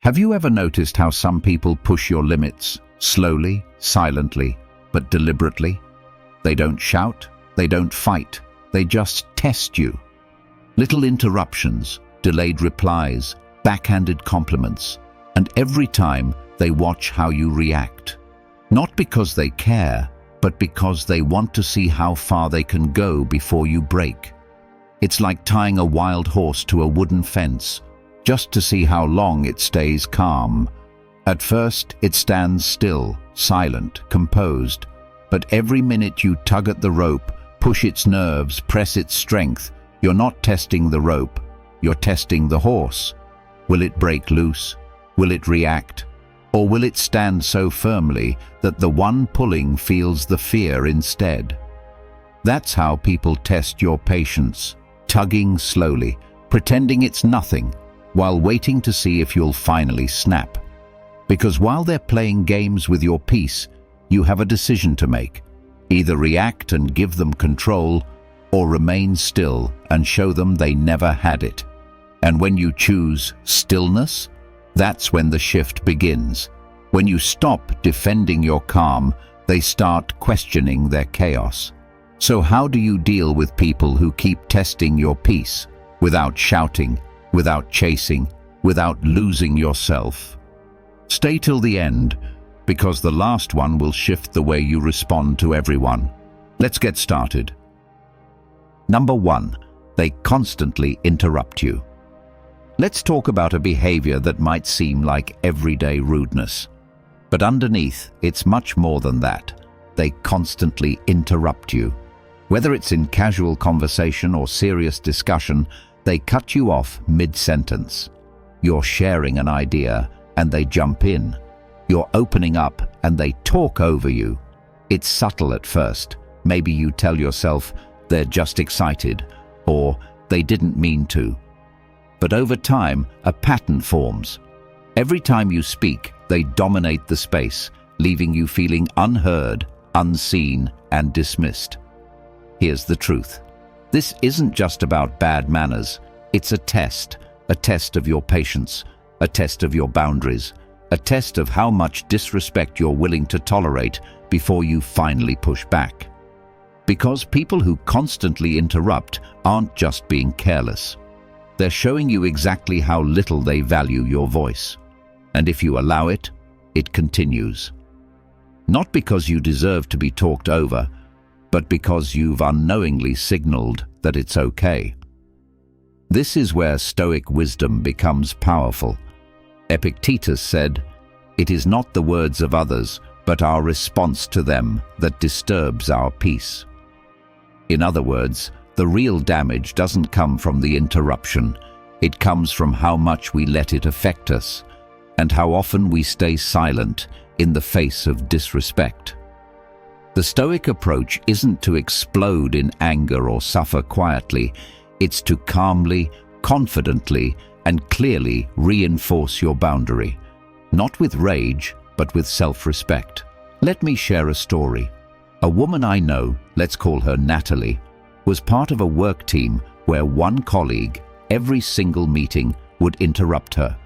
Have you ever noticed how some people push your limits, slowly, silently, but deliberately? They don't shout, they don't fight, they just test you. Little interruptions, delayed replies, backhanded compliments, and every time they watch how you react. Not because they care, but because they want to see how far they can go before you break. It's like tying a wild horse to a wooden fence, just to see how long it stays calm. At first, it stands still, silent, composed, but every minute you tug at the rope, push its nerves, press its strength, you're not testing the rope, you're testing the horse. Will it break loose? Will it react? Or will it stand so firmly that the one pulling feels the fear instead? That's how people test your patience, tugging slowly, pretending it's nothing, while waiting to see if you'll finally snap. Because while they're playing games with your peace, you have a decision to make. Either react and give them control, or remain still and show them they never had it. And when you choose stillness, that's when the shift begins. When you stop defending your calm, they start questioning their chaos. So how do you deal with people who keep testing your peace, without shouting, without chasing, without losing yourself? Stay till the end, because the last one will shift the way you respond to everyone. Let's get started. Number 1, they constantly interrupt you. Let's talk about a behavior that might seem like everyday rudeness. But underneath, it's much more than that. They constantly interrupt you. Whether it's in casual conversation or serious discussion, they cut you off mid-sentence. You're sharing an idea, and they jump in. You're opening up, and they talk over you. It's subtle at first. Maybe you tell yourself, they're just excited, or they didn't mean to. But over time, a pattern forms. Every time you speak, they dominate the space, leaving you feeling unheard, unseen, and dismissed. Here's the truth. This isn't just about bad manners. It's a test of your patience, a test of your boundaries, a test of how much disrespect you're willing to tolerate before you finally push back. Because people who constantly interrupt aren't just being careless. They're showing you exactly how little they value your voice. And if you allow it, it continues. Not because you deserve to be talked over, but because you've unknowingly signaled that it's okay. This is where Stoic wisdom becomes powerful. Epictetus said, "It is not the words of others, but our response to them that disturbs our peace." In other words, the real damage doesn't come from the interruption. It comes from how much we let it affect us, and how often we stay silent in the face of disrespect. The Stoic approach isn't to explode in anger or suffer quietly. It's to calmly, confidently, and clearly reinforce your boundary. Not with rage, but with self-respect. Let me share a story. A woman I know, let's call her Natalie, was part of a work team where one colleague, every single meeting, would interrupt her.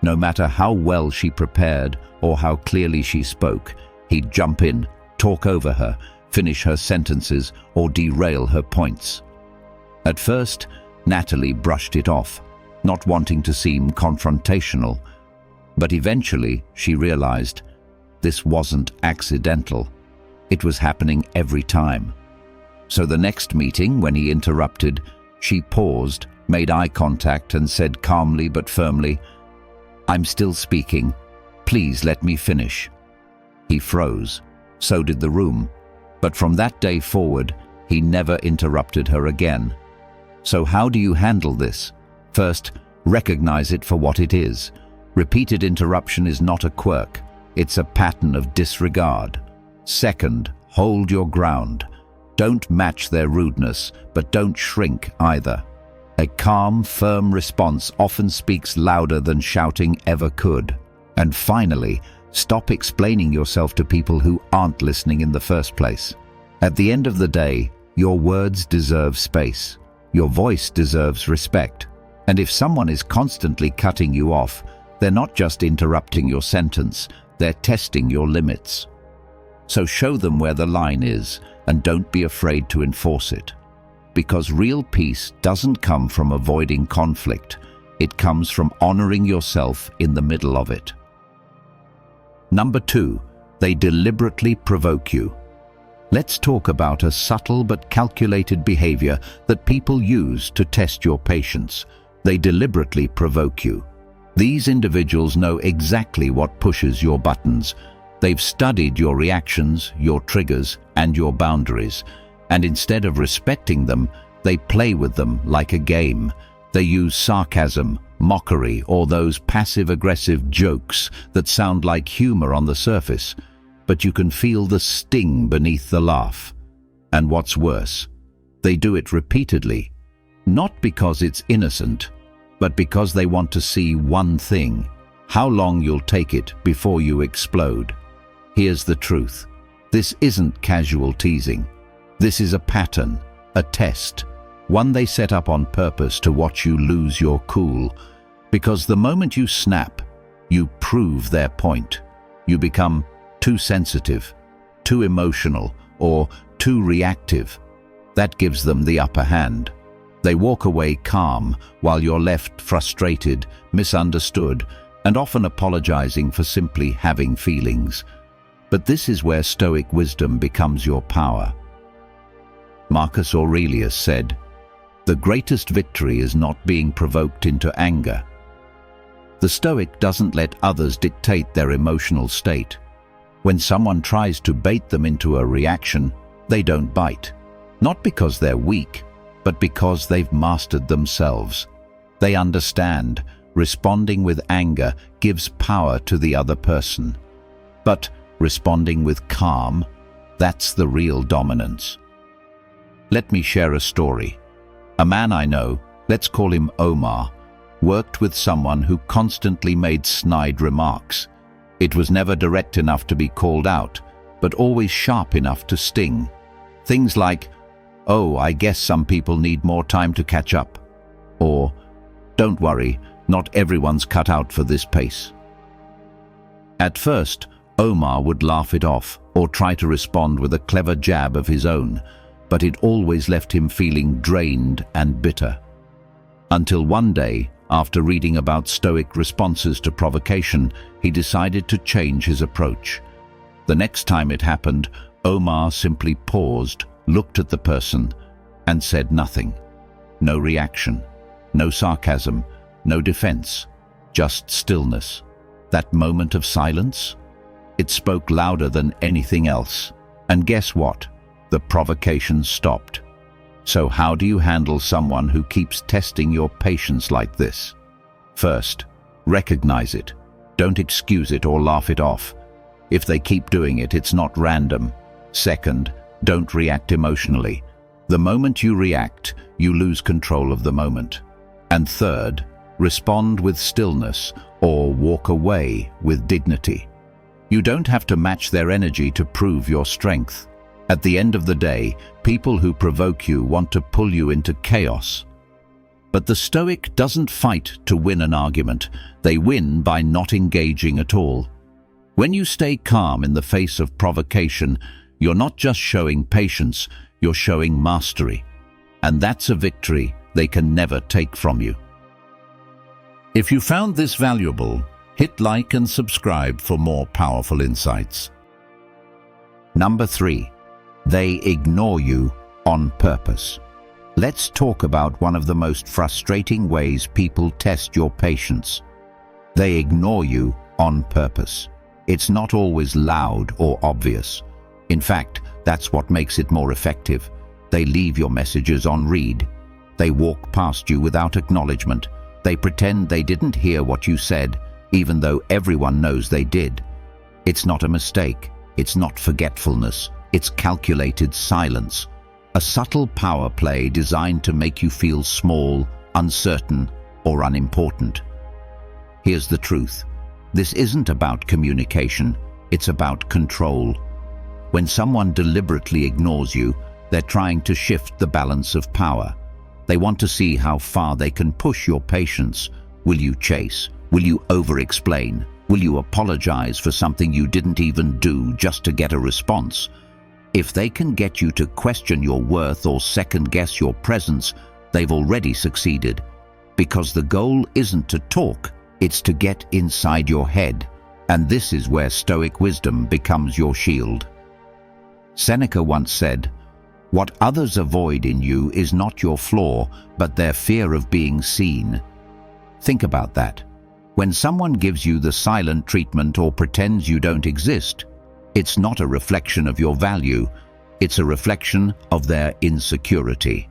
No matter how well she prepared or how clearly she spoke, he'd jump in, talk over her, finish her sentences, or derail her points. At first, Natalie brushed it off, not wanting to seem confrontational. But eventually, she realized this wasn't accidental. It was happening every time. So the next meeting, when he interrupted, she paused, made eye contact, and said calmly but firmly, "I'm still speaking. Please let me finish." He froze. So did the room. But from that day forward, he never interrupted her again. So how do you handle this? First, recognize it for what it is. Repeated interruption is not a quirk. It's a pattern of disregard. Second, hold your ground. Don't match their rudeness, but don't shrink either. A calm, firm response often speaks louder than shouting ever could. And finally, stop explaining yourself to people who aren't listening in the first place. At the end of the day, your words deserve space. Your voice deserves respect. And if someone is constantly cutting you off, They're not just interrupting your sentence, they're testing your limits. So show them where the line is and don't be afraid to enforce it. Because real peace doesn't come from avoiding conflict, it comes from honoring yourself in the middle of it. Number 2, they deliberately provoke you. Let's talk about a subtle but calculated behavior that people use to test your patience. They deliberately provoke you. These individuals know exactly what pushes your buttons. They've studied your reactions, your triggers, and your boundaries. And instead of respecting them, they play with them like a game. They use sarcasm, mockery, or those passive-aggressive jokes that sound like humor on the surface, but you can feel the sting beneath the laugh. And what's worse, they do it repeatedly, not because it's innocent, but because they want to see one thing: how long you'll take it before you explode. Here's the truth. This isn't casual teasing. This is a pattern, a test, one they set up on purpose to watch you lose your cool. Because the moment you snap, you prove their point. You become too sensitive, too emotional, or too reactive. That gives them the upper hand. They walk away calm while you're left frustrated, misunderstood, and often apologizing for simply having feelings. But this is where Stoic wisdom becomes your power. Marcus Aurelius said, "The greatest victory is not being provoked into anger." The Stoic doesn't let others dictate their emotional state. When someone tries to bait them into a reaction, they don't bite. Not because they're weak, but because they've mastered themselves. They understand responding with anger gives power to the other person. But responding with calm, that's the real dominance. Let me share a story. A man I know, let's call him Omar, worked with someone who constantly made snide remarks. It was never direct enough to be called out, but always sharp enough to sting. Things like, "Oh, I guess some people need more time to catch up," or "Don't worry, not everyone's cut out for this pace." At first, Omar would laugh it off or try to respond with a clever jab of his own, but it always left him feeling drained and bitter. Until one day, after reading about Stoic responses to provocation, he decided to change his approach. The next time it happened, Omar simply paused, looked at the person, and said nothing. No reaction, no sarcasm, no defense, just stillness. That moment of silence? It spoke louder than anything else. And guess what? The provocation stopped. So how do you handle someone who keeps testing your patience like this? First, recognize it. Don't excuse it or laugh it off. If they keep doing it, it's not random. Second, don't react emotionally. The moment you react, you lose control of the moment. And third, respond with stillness or walk away with dignity. You don't have to match their energy to prove your strength. At the end of the day, people who provoke you want to pull you into chaos. But the Stoic doesn't fight to win an argument. They win by not engaging at all. When you stay calm in the face of provocation, you're not just showing patience, you're showing mastery. And that's a victory they can never take from you. If you found this valuable, hit like and subscribe for more powerful insights. Number 3. They ignore you on purpose. Let's talk about one of the most frustrating ways people test your patience. They ignore you on purpose. It's not always loud or obvious. In fact, that's what makes it more effective. They leave your messages on read. They walk past you without acknowledgement. They pretend they didn't hear what you said, even though everyone knows they did. It's not a mistake. It's not forgetfulness. It's calculated silence. A subtle power play designed to make you feel small, uncertain, or unimportant. Here's the truth. This isn't about communication. It's about control. When someone deliberately ignores you, they're trying to shift the balance of power. They want to see how far they can push your patience. Will you chase, Will you over-explain? Will you apologize for something you didn't even do just to get a response? If they can get you to question your worth or second-guess your presence, they've already succeeded. Because the goal isn't to talk, it's to get inside your head. And this is where Stoic wisdom becomes your shield. Seneca once said, "What others avoid in you is not your flaw, but their fear of being seen." Think about that. When someone gives you the silent treatment or pretends you don't exist, it's not a reflection of your value, it's a reflection of their insecurity.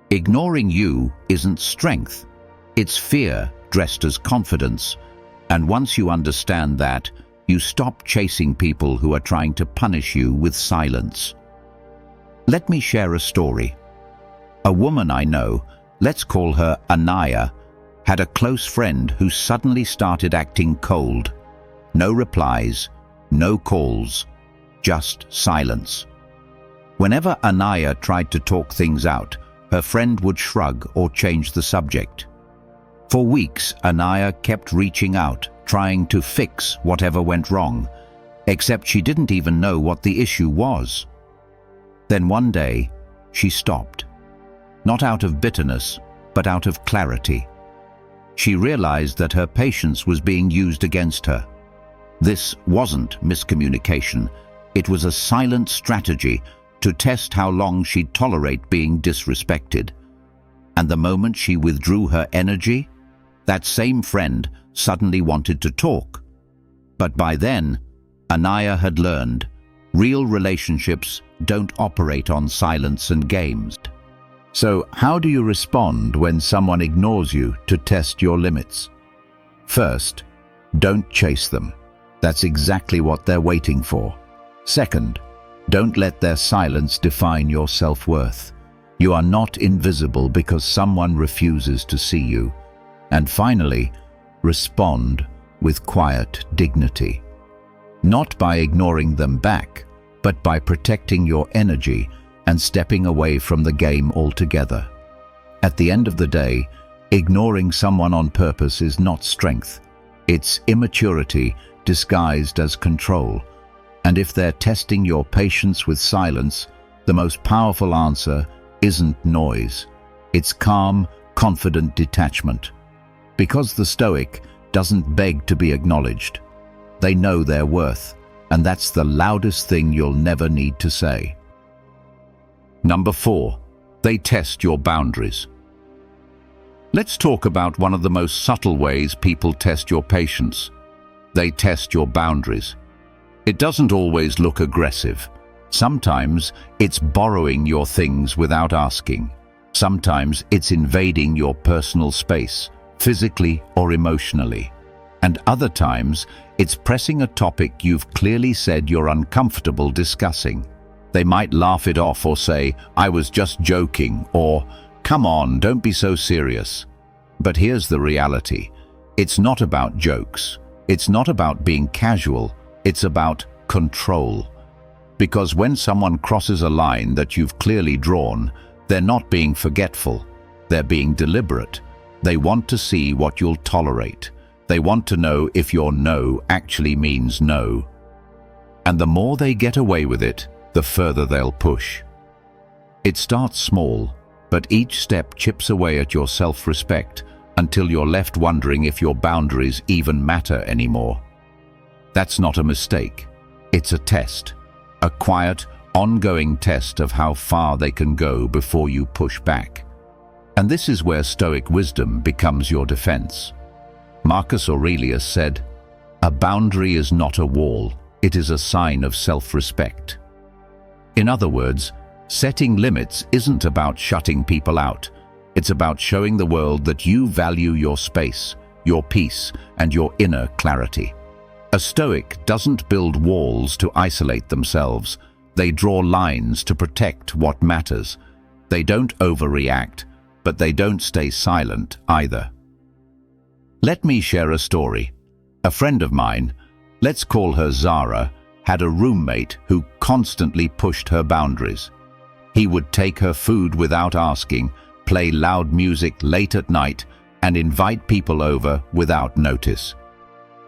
Ignoring you isn't strength, it's fear dressed as confidence. And once you understand that, you stop chasing people who are trying to punish you with silence. Let me share a story. A woman I know, let's call her Anaya, had a close friend who suddenly started acting cold. No replies, no calls, just silence. Whenever Anaya tried to talk things out, her friend would shrug or change the subject. For weeks, Anaya kept reaching out, trying to fix whatever went wrong, except she didn't even know what the issue was. Then one day, she stopped. Not out of bitterness, but out of clarity. She realized that her patience was being used against her. This wasn't miscommunication. It was a silent strategy to test how long she'd tolerate being disrespected. And the moment she withdrew her energy, that same friend suddenly wanted to talk. But by then, Anaya had learned, real relationships don't operate on silence and games. So how do you respond when someone ignores you to test your limits? First, don't chase them. That's exactly what they're waiting for. Second, don't let their silence define your self-worth. You are not invisible because someone refuses to see you. And finally, respond with quiet dignity. Not by ignoring them back, but by protecting your energy and stepping away from the game altogether. At the end of the day, ignoring someone on purpose is not strength. It's immaturity disguised as control. And if they're testing your patience with silence, the most powerful answer isn't noise. It's calm, confident detachment. Because the Stoic doesn't beg to be acknowledged. They know their worth, and that's the loudest thing you'll never need to say. Number 4, they test your boundaries. Let's talk about one of the most subtle ways people test your patience. They test your boundaries. It doesn't always look aggressive. Sometimes it's borrowing your things without asking. Sometimes it's invading your personal space, physically or emotionally. And other times, it's pressing a topic you've clearly said you're uncomfortable discussing. They might laugh it off or say, "I was just joking," or "Come on, don't be so serious." But here's the reality. It's not about jokes. It's not about being casual. It's about control. Because when someone crosses a line that you've clearly drawn, they're not being forgetful. They're being deliberate. They want to see what you'll tolerate. They want to know if your no actually means no. And the more they get away with it, the further they'll push. It starts small, but each step chips away at your self-respect until you're left wondering if your boundaries even matter anymore. That's not a mistake. It's a test. A quiet, ongoing test of how far they can go before you push back. And this is where Stoic wisdom becomes your defense. Marcus Aurelius said, "A boundary is not a wall, it is a sign of self-respect." In other words, setting limits isn't about shutting people out. It's about showing the world that you value your space, your peace, and your inner clarity. A Stoic doesn't build walls to isolate themselves. They draw lines to protect what matters. They don't overreact, but they don't stay silent either. Let me share a story. A friend of mine, let's call her Zara, had a roommate who constantly pushed her boundaries. He would take her food without asking, play loud music late at night, and invite people over without notice.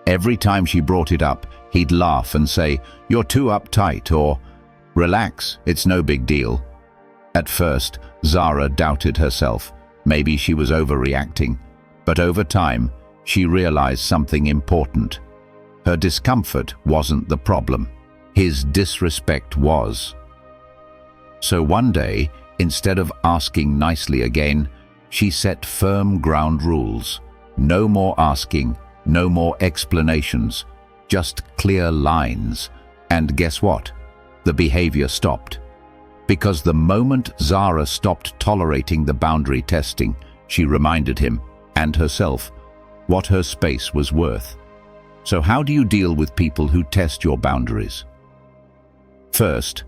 Every time she brought it up, he'd laugh and say, "You're too uptight," or "Relax, it's no big deal." At first, Zara doubted herself. Maybe she was overreacting. But over time, she realized something important. Her discomfort wasn't the problem. His disrespect was. So one day, instead of asking nicely again, she set firm ground rules. No more asking, no more explanations, just clear lines. And guess what? The behavior stopped. Because the moment Zara stopped tolerating the boundary testing, she reminded him, and herself, what her space was worth. So how do you deal with people who test your boundaries? First,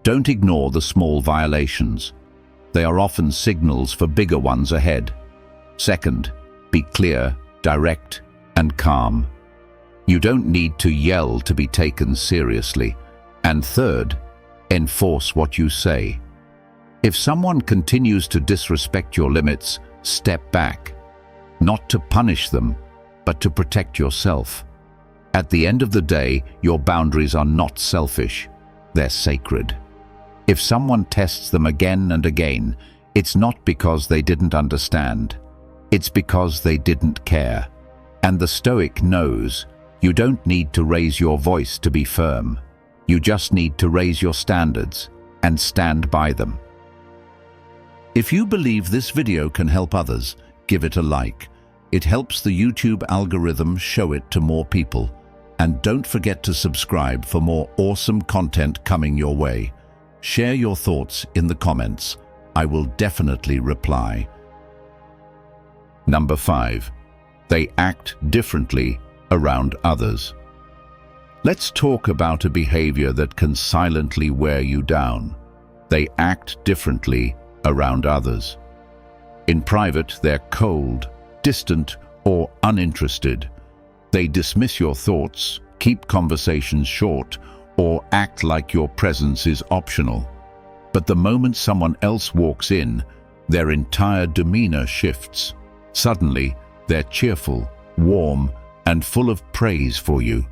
don't ignore the small violations. They are often signals for bigger ones ahead. Second, be clear, direct, and calm. You don't need to yell to be taken seriously. And third, enforce what you say. If someone continues to disrespect your limits, step back. Not to punish them, but to protect yourself. At the end of the day, your boundaries are not selfish. They're sacred. If someone tests them again and again, it's not because they didn't understand. It's because they didn't care. And the Stoic knows you don't need to raise your voice to be firm. You just need to raise your standards and stand by them. If you believe this video can help others, give it a like. It helps the YouTube algorithm show it to more people. And don't forget to subscribe for more awesome content coming your way. Share your thoughts in the comments. I will definitely reply. Number 5. They act differently around others. Let's talk about a behavior that can silently wear you down. They act differently around others. In private, they're cold, distant, or uninterested. They dismiss your thoughts, keep conversations short, or act like your presence is optional. But the moment someone else walks in, their entire demeanor shifts. Suddenly, they're cheerful, warm, and full of praise for you.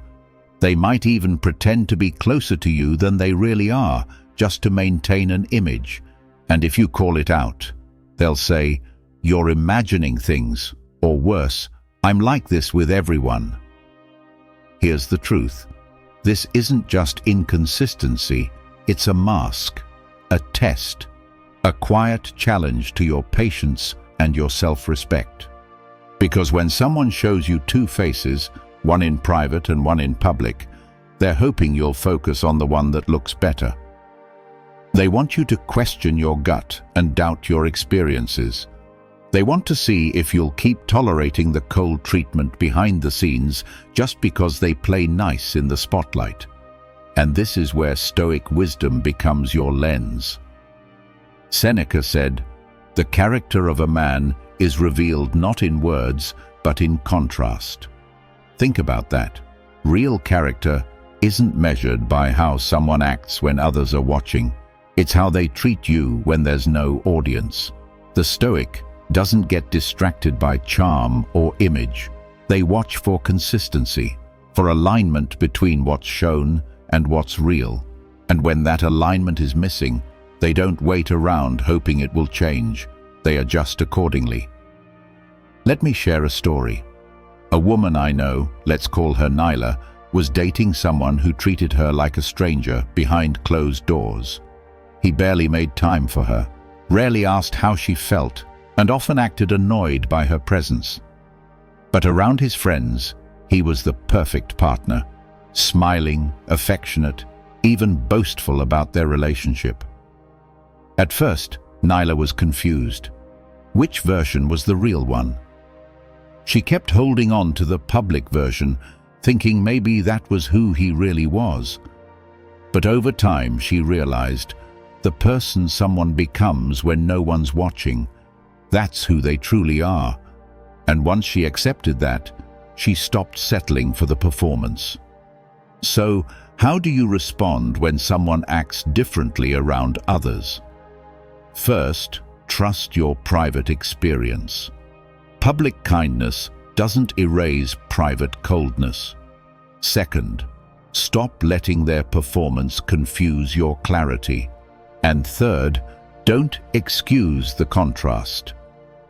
They might even pretend to be closer to you than they really are, just to maintain an image. And if you call it out, they'll say, "You're imagining things," or worse, "I'm like this with everyone." Here's the truth. This isn't just inconsistency, it's a mask, a test, a quiet challenge to your patience and your self-respect. Because when someone shows you two faces, one in private and one in public, they're hoping you'll focus on the one that looks better. They want you to question your gut and doubt your experiences. They want to see if you'll keep tolerating the cold treatment behind the scenes just because they play nice in the spotlight. And this is where Stoic wisdom becomes your lens. Seneca said, "The character of a man is revealed not in words, but in contrast." Think about that. Real character isn't measured by how someone acts when others are watching. It's how they treat you when there's no audience. The Stoic doesn't get distracted by charm or image. They watch for consistency, for alignment between what's shown and what's real. And when that alignment is missing, they don't wait around hoping it will change. They adjust accordingly. Let me share a story. A woman I know, let's call her Nyla, was dating someone who treated her like a stranger behind closed doors. He barely made time for her, rarely asked how she felt, and often acted annoyed by her presence. But around his friends, he was the perfect partner, smiling, affectionate, even boastful about their relationship. At first, Nyla was confused. Which version was the real one? She kept holding on to the public version, thinking maybe that was who he really was. But over time, she realized the person someone becomes when no one's watching, that's who they truly are. And once she accepted that, she stopped settling for the performance. So, how do you respond when someone acts differently around others? First, trust your private experience. Public kindness doesn't erase private coldness. Second, stop letting their performance confuse your clarity. And third, don't excuse the contrast.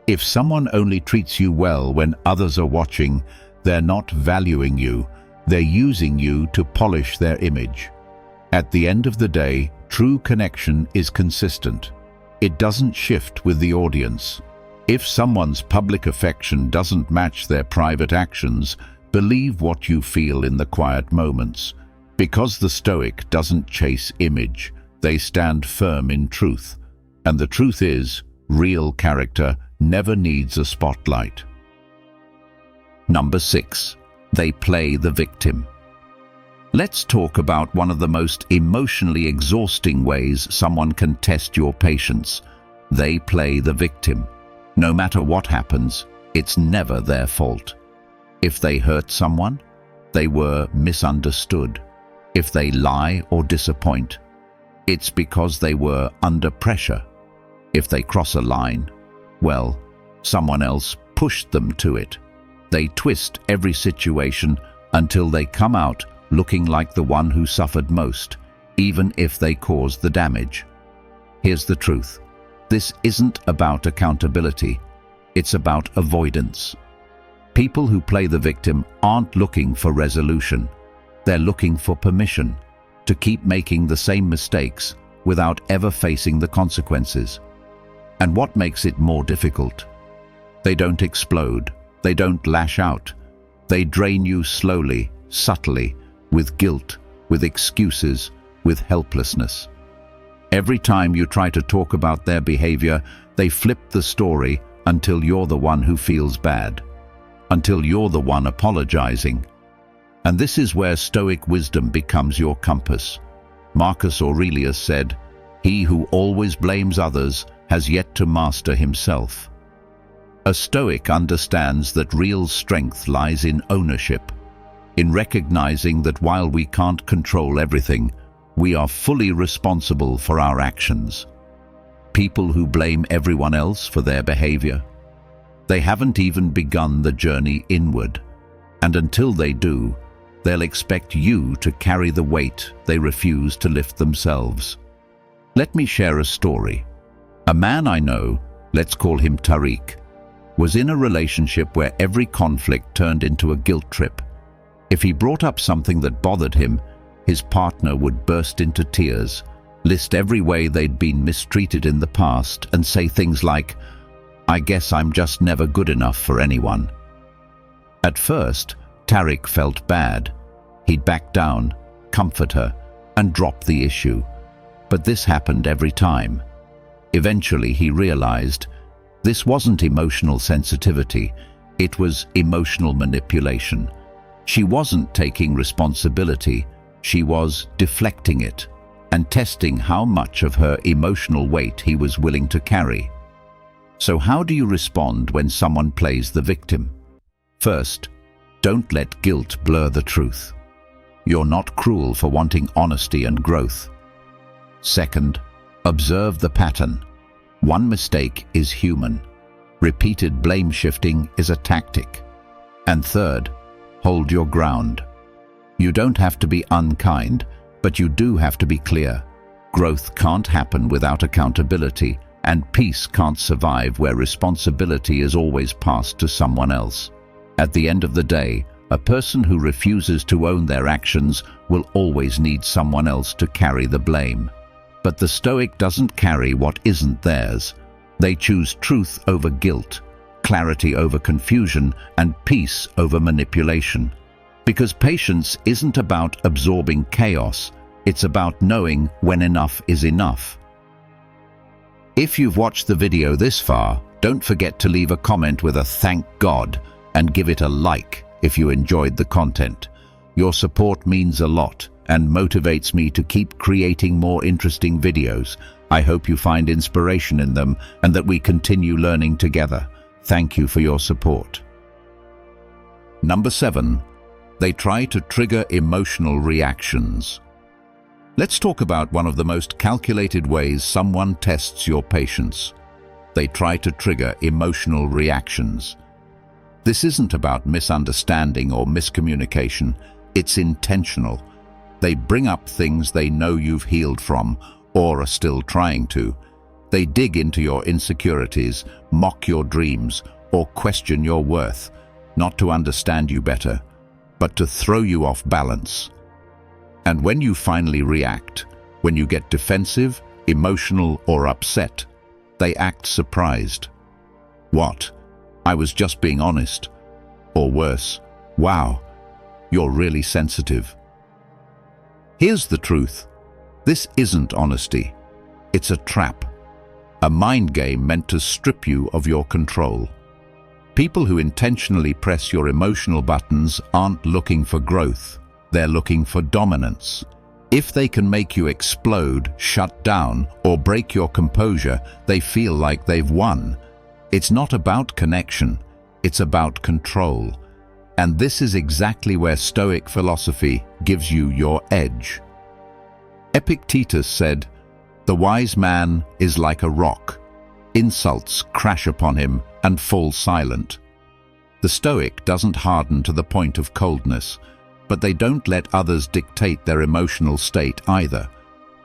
If someone only treats you well when others are watching, they're not valuing you, they're using you to polish their image. At the end of the day, true connection is consistent. It doesn't shift with the audience. If someone's public affection doesn't match their private actions, believe what you feel in the quiet moments. Because the Stoic doesn't chase image, they stand firm in truth. And the truth is, real character never needs a spotlight. Number 6. They play the victim. Let's talk about one of the most emotionally exhausting ways someone can test your patience. They play the victim. No matter what happens, it's never their fault. If they hurt someone, they were misunderstood. If they lie or disappoint, it's because they were under pressure. If they cross a line, well, someone else pushed them to it. They twist every situation until they come out looking like the one who suffered most, even if they caused the damage. Here's the truth. This isn't about accountability. It's about avoidance. People who play the victim aren't looking for resolution. They're looking for permission to keep making the same mistakes without ever facing the consequences. And what makes it more difficult? They don't explode. They don't lash out. They drain you slowly, subtly, with guilt, with excuses, with helplessness. Every time you try to talk about their behavior, they flip the story until you're the one who feels bad, until you're the one apologizing. And this is where Stoic wisdom becomes your compass. Marcus Aurelius said, "He who always blames others has yet to master himself." A Stoic understands that real strength lies in ownership, in recognizing that while we can't control everything, we are fully responsible for our actions. People who blame everyone else for their behavior, they haven't even begun the journey inward. And until they do, they'll expect you to carry the weight they refuse to lift themselves. Let me share a story. A man I know, let's call him Tariq, was in a relationship where every conflict turned into a guilt trip. If he brought up something that bothered him, his partner would burst into tears, list every way they'd been mistreated in the past, and say things like, "I guess I'm just never good enough for anyone." At first, Tariq felt bad. He'd back down, comfort her, and drop the issue. But this happened every time. Eventually he realized this wasn't emotional sensitivity, it was emotional manipulation. She wasn't taking responsibility, she was deflecting it and testing how much of her emotional weight he was willing to carry. So how do you respond when someone plays the victim? First, don't let guilt blur the truth. You're not cruel for wanting honesty and growth. Second, observe the pattern. One mistake is human. Repeated blame shifting is a tactic. And third, hold your ground. You don't have to be unkind, but you do have to be clear. Growth can't happen without accountability, and peace can't survive where responsibility is always passed to someone else. At the end of the day, a person who refuses to own their actions will always need someone else to carry the blame. But the Stoic doesn't carry what isn't theirs. They choose truth over guilt, clarity over confusion, and peace over manipulation. Because patience isn't about absorbing chaos, it's about knowing when enough is enough. If you've watched the video this far, don't forget to leave a comment with a "thank God" and give it a like if you enjoyed the content. Your support means a lot and motivates me to keep creating more interesting videos. I hope you find inspiration in them and that we continue learning together. Thank you for your support. Number 7. They try to trigger emotional reactions. Let's talk about one of the most calculated ways someone tests your patience. They try to trigger emotional reactions. This isn't about misunderstanding or miscommunication. It's intentional. They bring up things they know you've healed from or are still trying to. They dig into your insecurities, mock your dreams, or question your worth, not to understand you better, but to throw you off balance. And when you finally react, when you get defensive, emotional, or upset, they act surprised. What? I was just being honest. Or worse, wow, you're really sensitive. Here's the truth. This isn't honesty. It's a trap. A mind game meant to strip you of your control. People who intentionally press your emotional buttons aren't looking for growth. They're looking for dominance. If they can make you explode, shut down, or break your composure, they feel like they've won. It's not about connection. It's about control. And this is exactly where Stoic philosophy gives you your edge. Epictetus said, "The wise man is like a rock. Insults crash upon him and fall silent." The Stoic doesn't harden to the point of coldness, but they don't let others dictate their emotional state either.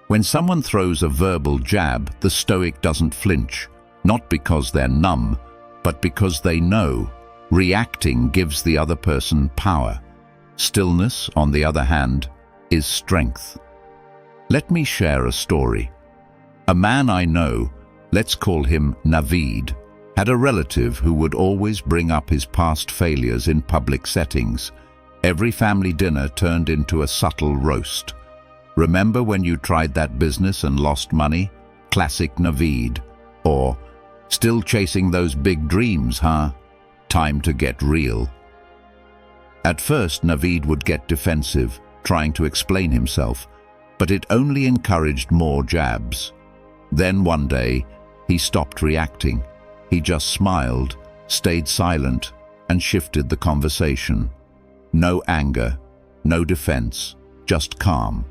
When someone throws a verbal jab, the Stoic doesn't flinch, not because they're numb, but because they know reacting gives the other person power. Stillness, on the other hand, is strength. Let me share a story. A man I know, let's call him Naveed, had a relative who would always bring up his past failures in public settings. Every family dinner turned into a subtle roast. "Remember when you tried that business and lost money? Classic Naveed." Or, "Still chasing those big dreams, huh? Time to get real." At first, Naveed would get defensive, trying to explain himself, but it only encouraged more jabs. Then one day, he stopped reacting. He just smiled, stayed silent, and shifted the conversation. No anger, no defense, just calm.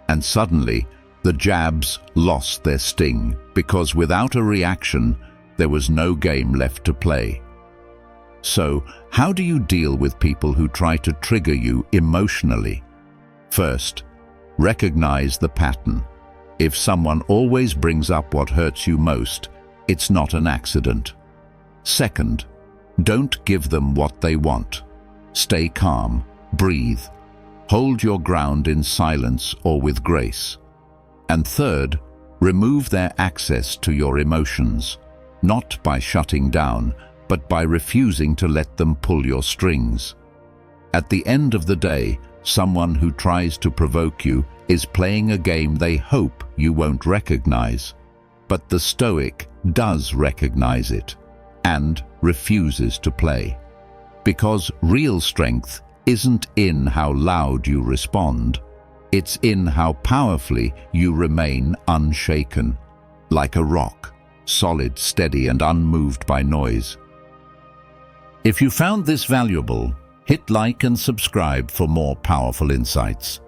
And suddenly, the jabs lost their sting, because without a reaction, there was no game left to play. So, how do you deal with people who try to trigger you emotionally? First, recognize the pattern. If someone always brings up what hurts you most, it's not an accident. Second, don't give them what they want. Stay calm, breathe, hold your ground in silence or with grace. And third, remove their access to your emotions, not by shutting down, but by refusing to let them pull your strings. At the end of the day, someone who tries to provoke you is playing a game they hope you won't recognize. But the Stoic does recognize it and refuses to play. Because real strength isn't in how loud you respond. It's in how powerfully you remain unshaken, like a rock, solid, steady, and unmoved by noise. If you found this valuable, hit like and subscribe for more powerful insights.